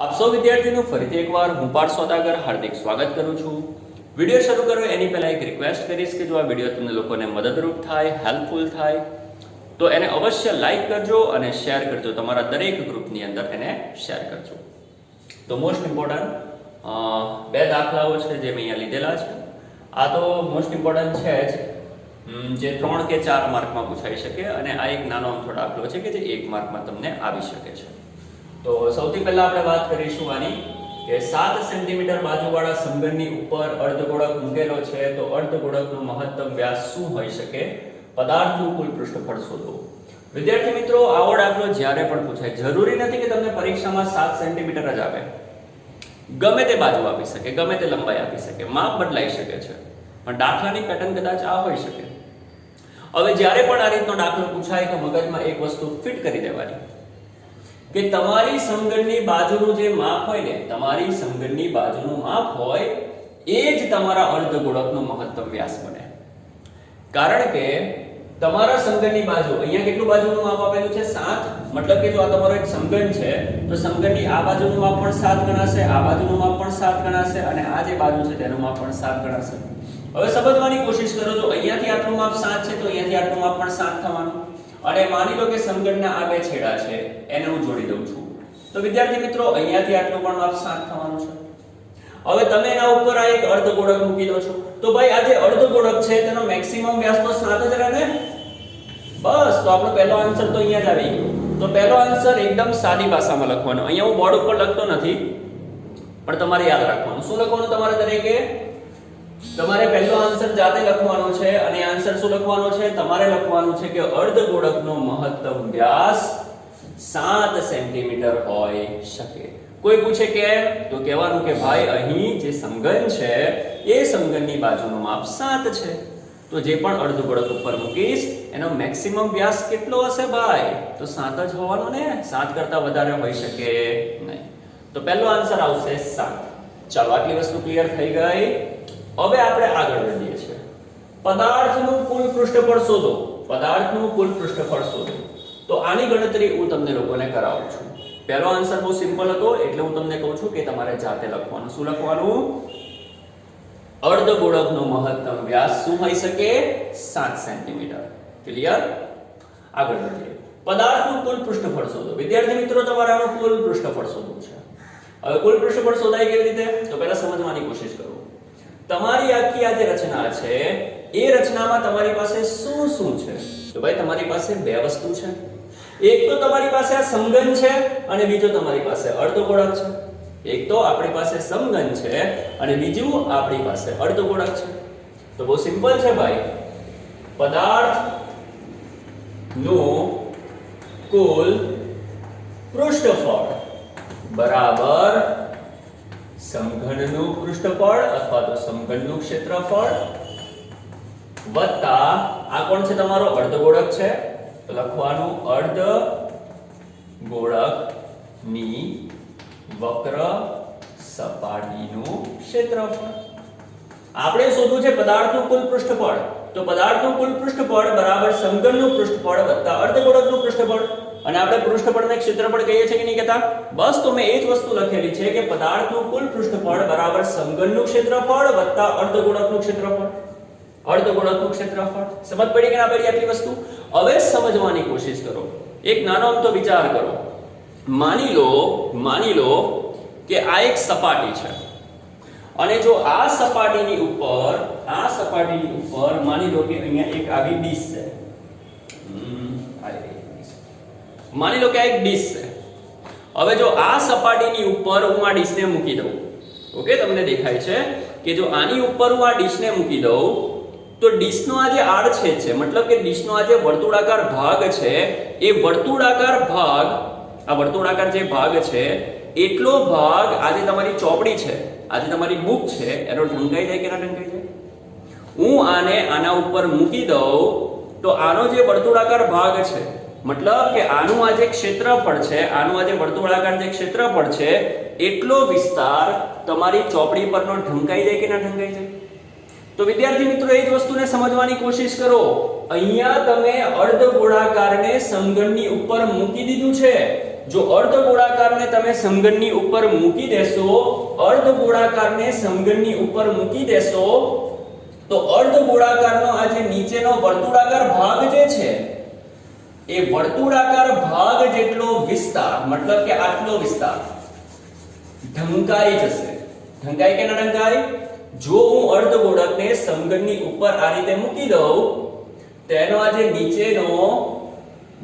આપ સૌ વિદ્યાર્થીઓનું ફરીથી એકવાર હું પાર્થ સોદાગર હાર્દિક સ્વાગત કરું છું। વિડિયો શરૂ કરો એની પહેલા એક રિક્વેસ્ટ કરીશ કે જો આ વિડિયો તમને લોકોને મદદરૂપ થાય, હેલ્પફુલ થાય તો એને અવશ્ય લાઈક કરજો અને શેર કરજો, તમારા દરેક ગ્રુપની અંદર એને શેર કરજો। તો મોસ્ટ ઇમ્પોર્ટન્ટ બે દાખલાઓ છે જે મેં અહીંયા લીધેલા છે। આ તો મોસ્ટ ઇમ્પોર્ટન્ટ છે જ, જે 3 કે 4 માર્કમાં પૂછાઈ શકે અને આ એક નાનો અમથો દાખલો છે કે જે 1 માર્કમાં તમને આવી શકે છે। તો સૌથી પહેલા આપણે વાત કરીશું આની કે 7 સેન્ટીમીટર બાજુવાળા સમઘનની ઉપર અર્ધગોળક મૂકેલો છે તો અર્ધગોળકનો મહત્તમ વ્યાસ શું હોઈ શકે? પદાર્થનું કુલ પૃષ્ઠફળ શોધો। વિદ્યાર્થી મિત્રો, આવો દાખલો જ્યારે પણ પૂછાય, જરૂરી નથી કે તમને પરીક્ષામાં 7 સેન્ટીમીટર જ આવે, ગમે તે બાજુ આપી શકે, ગમે તે લંબાઈ આપી શકે, માપ બદલાઈ શકે છે, પણ દાખલાની પેટર્ન કદાચ આ હોઈ શકે। હવે જ્યારે પણ આ રીતનો દાખલો પૂછાય તો મગજમાં એક વસ્તુ ફિટ કરી દેવાની કે તમારી સમઘનની બાજુનું જે માપ હોય ને, તમારી સમઘનની બાજુનું માપ હોય એ જ તમારા અર્ધગોળકનો મહત્તમ વ્યાસ બને। કારણ કે તમારા સમઘનની બાજુ, અહીંયા કેટલું બાજુનું માપ આપેલું છે? 7, મતલબ કે જો આ તમારો એક સમઘન છે તો સમઘનની આ બાજુનું માપ પણ 7 ગણાશે, આ બાજુનું માપ પણ 7 ગણાશે અને આ જે બાજુ છે તેનું માપ પણ 7 ગણાશે। હવે સમજવાની કોશિશ કરો, જો અહીંયાથી આટલું માપ 7 છે તો અહીંયાથી આટલું માપ પણ 7 થવાનું, અને માની લો કે સમઘનના આ બે છેડા છે એને હું જોડી દઉં છું તો વિદ્યાર્થી મિત્રો અહીંયાથી આટલું પણ માપ 7 થવાનું છે। હવે તમે એના ઉપર આ એક અર્ધગોળક મૂકી દો છો તો ભાઈ આ જે અર્ધગોળક છે તેનો મેક્સિમમ વ્યાસ તો 7 જ રહે ને, બસ। તો આપણો પહેલો આન્સર તો અહીંયા જ આવી ગયો। તો પહેલો આન્સર એકદમ સાદી ભાષામાં લખવાનો, અહીંયા હું બોર્ડ ઉપર લખતો નથી પણ તમારે યાદ રાખવાનું। શું લખવાનું તમારે દરેકે? તમારે પહેલો આન્સર જાતે લખવાનો છે અને આન્સર શું લખવાનો છે? તમારે લખવાનું છે કે અર્ધગોળકનો મહત્તમ વ્યાસ 7 સેન્ટીમીટર હોઈ શકે। કોઈ પૂછે કેમ તો કહેવાનું કે ભાઈ અહીં જે સમઘન છે એ સમઘનની બાજુનું માપ 7 છે તો જે પણ અર્ધગોળક ઉપર મૂકીશ એનો મેક્સિમમ વ્યાસ કેટલો હશે ભાઈ? તો 7 જ હોવાનો ને, 7 કરતા વધારે હોઈ શકે નહીં। તો પહેલો આન્સર આવશે 7। ચાલો, આટલી વસ્તુ ક્લિયર થઈ ગઈ। હવે આપણે આગળ વધીએ છીએ। પદાર્થનું કુલ પૃષ્ઠફળ શોધો। પદાર્થનું કુલ પૃષ્ઠફળ શોધો તો આની ગણતરી હું તમને લોકોને કરાવું છું। પહેલો આન્સર બહુ સિમ્પલ હતો એટલે હું તમને કહું છું કે તમારે જાતે લખવાનું। શું લખવાનું? અર્ધગોળકનો મહત્તમ વ્યાસ શું હોઈ શકે? 7 સેન્ટીમીટર। ક્લિયર? આગળ વધીએ। પદાર્થનું કુલ પૃષ્ઠફળ શોધો। વિદ્યાર્થી મિત્રો, તમારે આનું કુલ પૃષ્ઠફળ શોધવું છે। હવે કુલ પૃષ્ઠફળ શોધાય કેવી રીતે? તો પહેલા સમજવાની કોશિશ કરો। તમારી આખી આ જે રચના છે એ રચનામાં તમારી પાસે શું શું છે? તો ભાઈ તમારી પાસે બે વસ્તુ છે, એક તો તમારી પાસે આ સમઘન છે અને બીજો તમારી પાસે અર્ધગોળક છે। એક તો આપણી પાસે સમઘન છે અને બીજું આપણી પાસે અર્ધગોળક છે। તો બહુ સિમ્પલ છે ભાઈ, પદાર્થનું કુલ પૃષ્ઠફળ બરાબર સમઘનનું પૃષ્ઠફળ અથવા તો સમઘનનું ક્ષેત્રફળ વત્તા આ કોણ છે? તમારો અર્ધગોળક છે તો લખવાનું અર્ધગોળકની વક્ર સપાટીનું ક્ષેત્રફળ। આપણે શોધવું છે પદાર્થનું કુલ પૃષ્ઠફળ, તો પદાર્થનું કુલ પૃષ્ઠફળ બરાબર સમઘનનું પૃષ્ઠફળ વત્તા અર્ધગોળકનું પૃષ્ઠફળ। અને આપણે પૃષ્ઠફળને ક્ષેત્રફળ કહીએ છીએ કે નહીં કહેતા? બસ, તો મેં એ જ વસ્તુ લખેલી છે કે પદાર્થનું કુલ પૃષ્ઠફળ બરાબર સમઘનનું ક્ષેત્રફળ વત્તા અર્ધગોળકનું ક્ષેત્રફળ। અર્ધગોળકનું ક્ષેત્રફળ સમજ પડી કે ના પડી આટલી વસ્તુ? હવે સમજવાની કોશિશ કરો, એક નાનો અમથો વિચાર કરો। માની લો કે આ એક સપાટી છે અને જો આ સપાટીની ઉપર માની લો કે અહીંયા એક આવી ડીશ છે, માની લો કે આ એક ડીશ છે। હવે જો આ સપાટીની ઉપર હું આ ડીશને મૂકી દઉં, ઓકે, તમને દેખાય છે કે જો આની ઉપર હું આ ડીશને મૂકી દઉં તો ડીશનો આ જે આડછેદ છે, મતલબ કે ડીશનો આ જે વર્તુળાકાર ભાગ છે એ વર્તુળાકાર ભાગ, આ વર્તુળાકાર જે ભાગ છે એટલો ભાગ આ જે તમારી ચોપડી છે, આ જે તમારી બુક છે એનો ઢંકાઈ જાય કે ના ઢંકાઈ જાય? હું આને આના ઉપર મૂકી દઉં તો આનો જે વર્તુળાકાર ભાગ છે, મતલબ કે આનું આ જે ક્ષેત્રફળ છે, આનું આ જે વર્તુળાકાર જે ક્ષેત્રફળ છે એટલો વિસ્તાર તમારી ચોપડી પરનો ઢંકાઈ જાય કે ના ઢંકાઈ જાય? તો વિદ્યાર્થી મિત્રો, એ જ વસ્તુને સમજવાની કોશિશ કરો। અહીંયા તમે અર્ધગોળાકારને સમઘનની ઉપર મૂકી દીધું છે જો અર્ધગોળાકારને તમે સમઘનની ઉપર મૂકી દેશો, અર્ધગોળાકારને સમઘનની ઉપર મૂકી દેશો તો અર્ધગોળાકારનો આ જે નીચેનો વર્તુળાકાર ભાગ જે છે એ વર્તુળાકાર ભાગ જેટલો વિસ્તાર, મતલબ કે આટલો વિસ્તાર ઢંકાઈ જશે. ઢંકાઈ કે ના ઢંકાઈ? જો હું અર્ધગોળકને સમઘનની ઉપર આ રીતે મૂકી દઉં તો એનો આ જે નીચેનો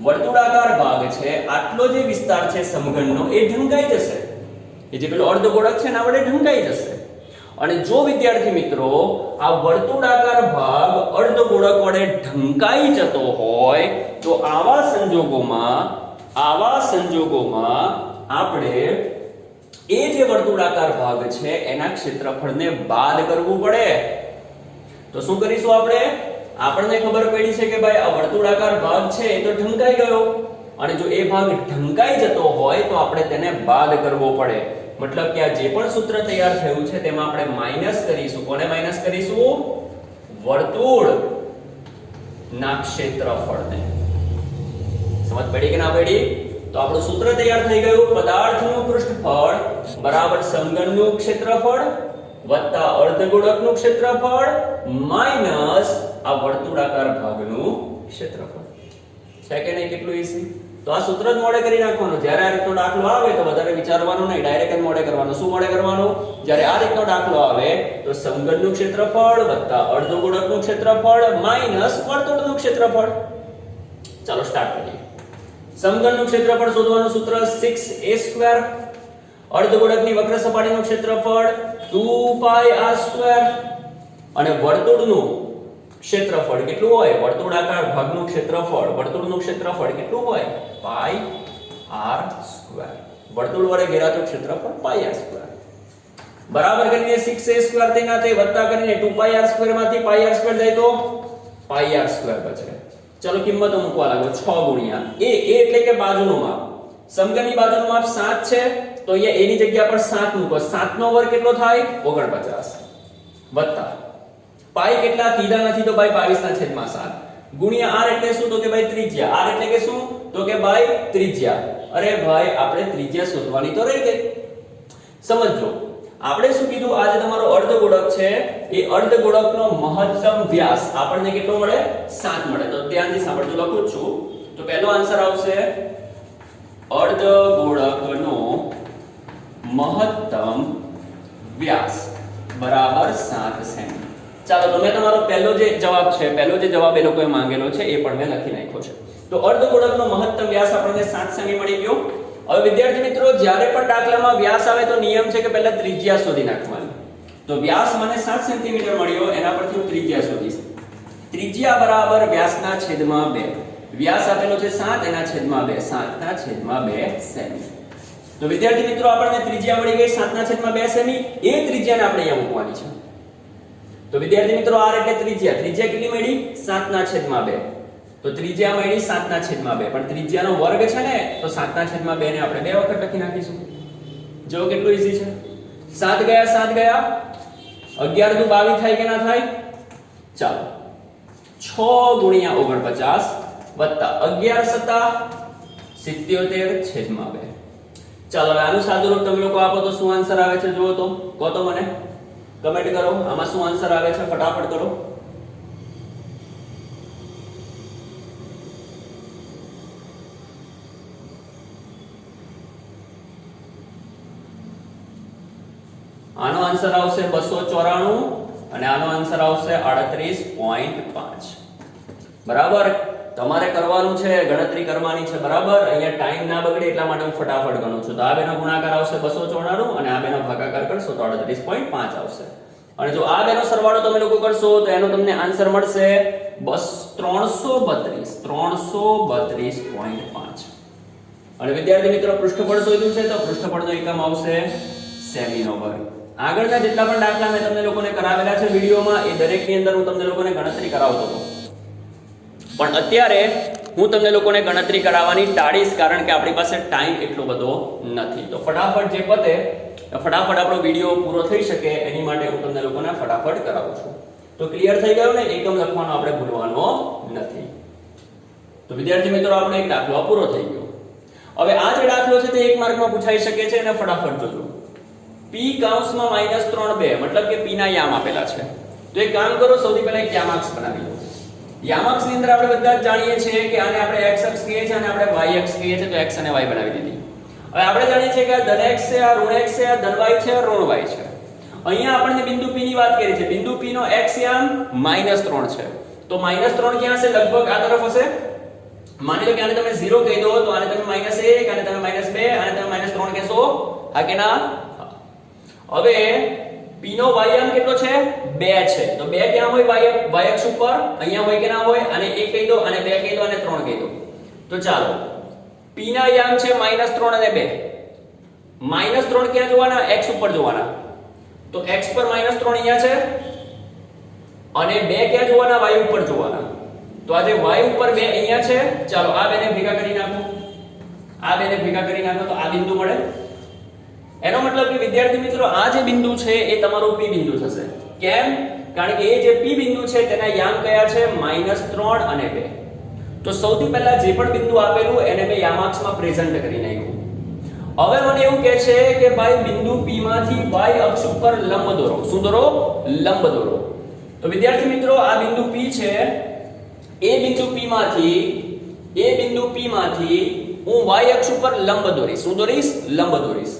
વર્તુળાકાર ભાગ છે, આટલો જે વિસ્તાર છે સમઘનનો, એ ઢંકાઈ જશે. એ જે પેલો અર્ધગોળક છે ને આ વડે ઢંકાઈ જશે. અને જો વિદ્યાર્થી મિત્રો આ વર્તુળાકાર ભાગ અર્ધગોળક વડે ઢંકાઈ જતો હોય તો આવા સંજોગોમાં આપણે એ જે વર્તુળાકાર ભાગ છે એના ક્ષેત્રફળને બાદ કરવું પડે. તો શું કરીશું આપણે? આપણને ખબર પડી છે કે ભાઈ આ વર્તુળાકાર ભાગ છે એ તો ઢંકાઈ ગયો, અને જો એ ભાગ ઢંકાઈ જતો હોય તો આપણે તેને બાદ કરવો પડે. મતલબ કે આ જે પણ સૂત્ર તૈયાર થયું છે તેમાં આપણે માઈનસ કરીશું. કોને માઈનસ કરીશું? વર્તુળ ના ક્ષેત્રફળને. સમજ પડી કે ના પડી? તો આપણું સૂત્ર તૈયાર થઈ ગયું. પદાર્થનું પૃષ્ઠફળ બરાબર સમઘનનું ક્ષેત્રફળ વત્તા અર્ધગોળકનું ક્ષેત્રફળ માઈનસ આ વર્તુળાકાર ભાગનું ક્ષેત્રફળ. છે કે નહીં? કેટલું ઈઝી. તો આ સૂત્ર જ મોડે કરી નાખવાનું. જ્યારે આ રીતનો દાખલો આવે તો વધારે વિચારવાનું નહીં, ડાયરેક્ટ જ મોડે કરવાનું. શું મોડે કરવાનું? જ્યારે આ રીતનો દાખલો આવે તો સમઘનનું ક્ષેત્રફળ વત્તા અર્ધગોળકનું ક્ષેત્રફળ માઈનસ વર્તુળનું ક્ષેત્રફળ. ચાલો સ્ટાર્ટ કરીએ. સમઘનનું ક્ષેત્રફળ શોધવાનું સૂત્ર 6a², અર્ધગોળકની વક્ર સપાટીનું ક્ષેત્રફળ 2πr², અને વર્તુળનું ક્ષેત્રફળ કેટલું હોય? વર્તુળાકાર ભાગનું ક્ષેત્રફળ, વર્તુળનું ક્ષેત્રફળ કેટલું હોય? πr². વર્તુળ વડે ઘેરાતું ક્ષેત્રફળ πr². બરાબર કરીને 6a² તેના તે વત્તા કરીને 2πr² માંથી πr² જાય તો πr² બચે. ચલો કિંમતો મૂકવા લાગો. 6 ગુણ્યા a એટલે કે બાજુનું માપ. સમઘનની બાજુનું માપ 7 છે તો અહીંયા a ની જગ્યા પર 7 મૂકો. 7 નો વર્ગ કેટલો થાય? 49 વત્તા પાઈ કેટલા કીધા નથી તો ભાઈ 22/7 ગુણ્યા r એટલે શું? તો કે ભાઈ ત્રિજ્યા. r એટલે કે શું? તો કે ભાઈ ત્રિજ્યા. અરે ભાઈ આપણે ત્રિજ્યા શોધવાની તો રહી ગઈ. સમજો આપણે શું કીધું? આ જે તમારો અર્ધગોળક છે એ અર્ધગોળકનો મહત્તમ વ્યાસ આપણને કેટલો મળે? 7 મળે. તો ધ્યાનથી સાંભળજો, લખું છું. તો પહેલો આન્સર આવશે અર્ધગોળકનો મહત્તમ વ્યાસ બરાબર 7 સેમી. ચાલો તમે તમારો પહેલો જે જવાબ એ લોકોએ માંગેલો છે એ પણ મેં લખી નાખ્યો છે. તો અર્ધગોળકનો મહત્તમ વ્યાસ આપણને 7 સેમી મળી ગયો. હવે વિદ્યાર્થી મિત્રો જ્યારે પણ દાખલામાં વ્યાસ આવે તો નિયમ છે કે પહેલા ત્રિજ્યા શોધી નાખવાની. તો વ્યાસ મને 7 સેન્ટીમીટર મળ્યો, એના પરથી હું ત્રિજ્યા શોધીશ. ત્રિજ્યા બરાબર વ્યાસના છેદમાં 2. વ્યાસ આપેલો છે 7 એના છેદમાં 2, 7/2 સેમી. તો વિદ્યાર્થી મિત્રો આપણને ત્રિજ્યા મળી ગઈ 7/2 સેમી. એ ત્રિજ્યાને આપણે અહીંયા મૂકવાની છે. તો વિદ્યાર્થી મિત્રો r એટલે ત્રિજ્યા. ત્રિજ્યા કેટલી મળી? 7/2. તો ત્રિજ્યા મળી 7/2, પણ ત્રિજ્યાનો વર્ગ છે ને તો 7/2 ને આપણે 2 વખત લખી નાખીશું. જો કેટલું ઈઝી છે. 7 ગયા 11 દુ 22 થાય કે ના થાય? ચાલો 6 ગુણ્યા 49 વત્તા 11 સત્તા 77/2. ચાલો હવે આનું સાદુરૂપ તમે લોકો આપો તો શું આન્સર આવે છે જુઓ તો. કહો તો મને કમેન્ટ કરો આમાં શું આન્સર આવે છે, ફટાફટ કરો. આનો આન્સર આવશે 294 અને આનો આન્સર આવશે 38.5. બરાબર. તમારે કરવાનું છે, ગણતરી કરવાની છે. બરાબર. અહીંયા ટાઈમ ના બગડે એટલા માટે હું ફટાફટ ગણું છું. તો આ બેનો ગુણાકાર આવશે 294 અને આ બેનો ભાગાકાર કરશો તો 38.5 આવશે. અને જો આ બેનો સરવાળો તમે લોકો કરશો તો એનો તમને આન્સર મળશે 332.5. અને વિદ્યાર્થી મિત્રો પૃષ્ઠફળ શોધ્યું છે તો પૃષ્ઠફળનો એકમ આવશે સેમીનો વર્ગ. આગળના જેટલા પણ દાખલા મેં તમને લોકોને કરાવેલા છે વિડિયોમાં એ દરેકની અંદર હું તમને લોકોને ગણતરી કરાવતો હતો, પણ અત્યારે હું તમને લોકોને ગણતરી કરાવવાની ટાળીશ કારણ કે આપણી પાસે ટાઈમ એટલો બધો નથી. તો ફટાફટ જે પતે ફટાફટ આપણો વિડિયો પૂરો થઈ શકે એની માટે હું તમને લોકોને ફટાફટ કરાવું છું. તો ક્લિયર થઈ ગયું ને? એકમ લખવાનો આપણે ભૂલવાનો નથી. તો વિદ્યાર્થી મિત્રો આપણો એક દાખલો પૂરો થઈ ગયો. હવે આ જે દાખલો છે તે 1 માર્કમાં પૂછાઈ શકે છે અને ફટાફટ જોજો. p કૌંસમાં -3 2 મતલબ કે p ના યામ આપેલા છે. તો એક કામ કરો, સૌથી પહેલા એક યામાક્ષ બનાવી લો. યામાક્ષ ની અંદર આપણે બધા જ જાણીએ છીએ કે આને આપણે x અક્ષ કહીએ છીએ અને આપણે y અક્ષ કહીએ છીએ. તો x અને y બનાવી દીધી. હવે આપણે જાણીએ છીએ કે આ ધન x છે, આ ઋણ x છે, આ ધન y છે, આ ઋણ y છે. અહીંયા આપણને બિંદુ p ની વાત કરી છે. બિંદુ p નો x યામ -3 છે. તો -3 ક્યાં છે? લગભગ આ તરફ હશે. માની લો કે આને તમે 0 કહી દો તો આને તમે -1, આને તમે -2, આને તમે -3 કહેશો. હા કે ના? હવે p નો y યામ કેટલો છે? 2 છે. તો 2 ક્યાં હોય? y અક્ષ ઉપર. અહીંયા હોય કે ના હોય? આને 1 કહી દો, આને 2 કહી દો, આને 3 કહી દો. તો ચાલો, p ના યામ છે -3 અને 2. -3 ક્યાં જોવાના? x ઉપર જોવાના. તો x પર -3 અહીંયા છે અને 2 ક્યાં જોવાના? y ઉપર જોવાના. તો આ જે y ઉપર 2 અહીંયા છે. ચાલો આ બેને ભેગા કરી નાખો. આ બેને ભેગા કરી નાખો તો આ બિંદુ મળે. એનો મતલબ કે વિદ્યાર્થી મિત્રો, આ જે બિંદુ છે એ તમારું p બિંદુ થશે. કેમ? કારણ કે એ જે p બિંદુ છે તેના યામ કયા છે? -3 અને 2. તો સૌથી પહેલા જે પણ બિંદુ આપેલું એને મેં યામાક્ષમાં પ્રેઝન્ટ કરી નાખ્યું. હવે મને એવું કહે છે કે ભાઈ બિંદુ p માંથી y અક્ષ ઉપર લંબ દોરો. શું દોરો? લંબ દોરો. તો વિદ્યાર્થી મિત્રો, આ બિંદુ p છે. એ બિંદુ p માંથી હું y અક્ષ ઉપર લંબ દોરીશ. શું દોરીશ? લંબ દોરીશ.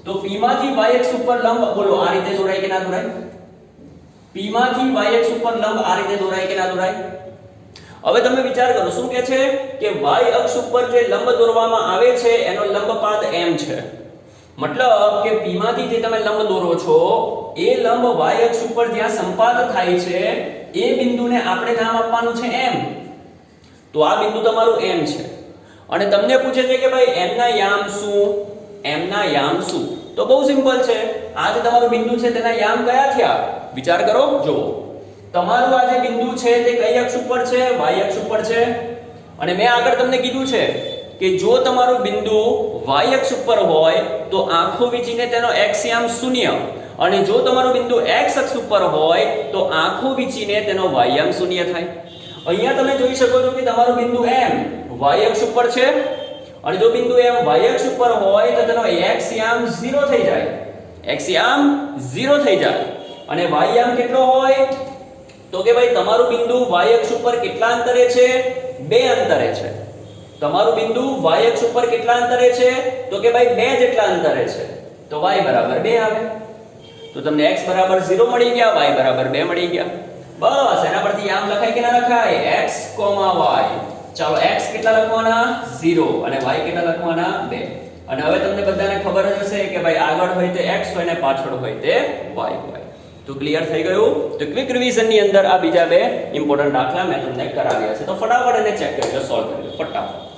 તો p માંથી y અક્ષ ઉપર લંબ, બોલો આ રીતે દોરાય કે ના દોરાય? p માંથી y અક્ષ ઉપર લંબ આ રીતે દોરાય કે ના દોરાય? હવે તમે વિચાર કરો, શું કહે છે કે y અક્ષ ઉપર જે લંબ દોરવામાં આવે છે એનો લંબપાદ m છે. મતલબ કે p માંથી જે તમે લંબ દોરો છો એ લંબ y અક્ષ ઉપર જ્યાં સંપાત થાય છે એ બિંદુને આપણે નામ આપવાનું છે m. તો આ બિંદુ તમારું m છે અને તમને પૂછે છે કે ભાઈ m ના યામ શું? m ના યામ શું? તો બહુ સિમ્પલ છે. આ જે તમારું બિંદુ છે તેના યામ કયા થયા? વિચાર કરો. જો તમારું આ જે બિંદુ છે તે કઈ અક્ષ ઉપર છે? y અક્ષ ઉપર છે. અને મેં આગળ તમને કીધું છે કે જો તમારું બિંદુ y અક્ષ ઉપર હોય તો આંખો વીંચીને તેનો x યામ 0, અને જો તમારું બિંદુ x અક્ષ ઉપર હોય તો આંખો વીંચીને તેનો y યામ 0 થાય. અહીંયા તમે જોઈ શકો છો કે તમારું બિંદુ m y અક્ષ ઉપર છે અને જો બિંદુ m y અક્ષ ઉપર હોય તો તેનો x યામ 0 થઈ જાય. x યામ 0 થઈ જાય. અને y યામ કેટલો હોય? તો કે ભાઈ તમારું બિંદુ y અક્ષ ઉપર કેટલા અંતરે છે? 2 અંતરે છે. તમારું બિંદુ y અક્ષ ઉપર કેટલા અંતરે છે? તો કે ભાઈ 2 જેટલા અંતરે છે. તો y બરાબર 2 આવે. તો તમને x બરાબર 0 મળી ગયા, y બરાબર 2 મળી ગયા. બસ એના પરથી યામ લખાય કે ના લખાય? x, y. ચાલો x કેટલા લખવાના? 0 અને y કેટલા લખવાના? 2. અને હવે તમને બધાને ખબર જ હશે કે ભાઈ આગળ હોય તે x હોય ને પાછળ હોય તે y હોય. તો ક્લિયર થઈ ગયું? તો ક્વિક રિવિઝન ની અંદર આ બીજા 2 ઇમ્પોર્ટન્ટ દાખલા મેં તમને કરાવ્યા છે. તો ફટાફટ એને ચેક કરજો, સોલ્વ કરજો ફટાફટ.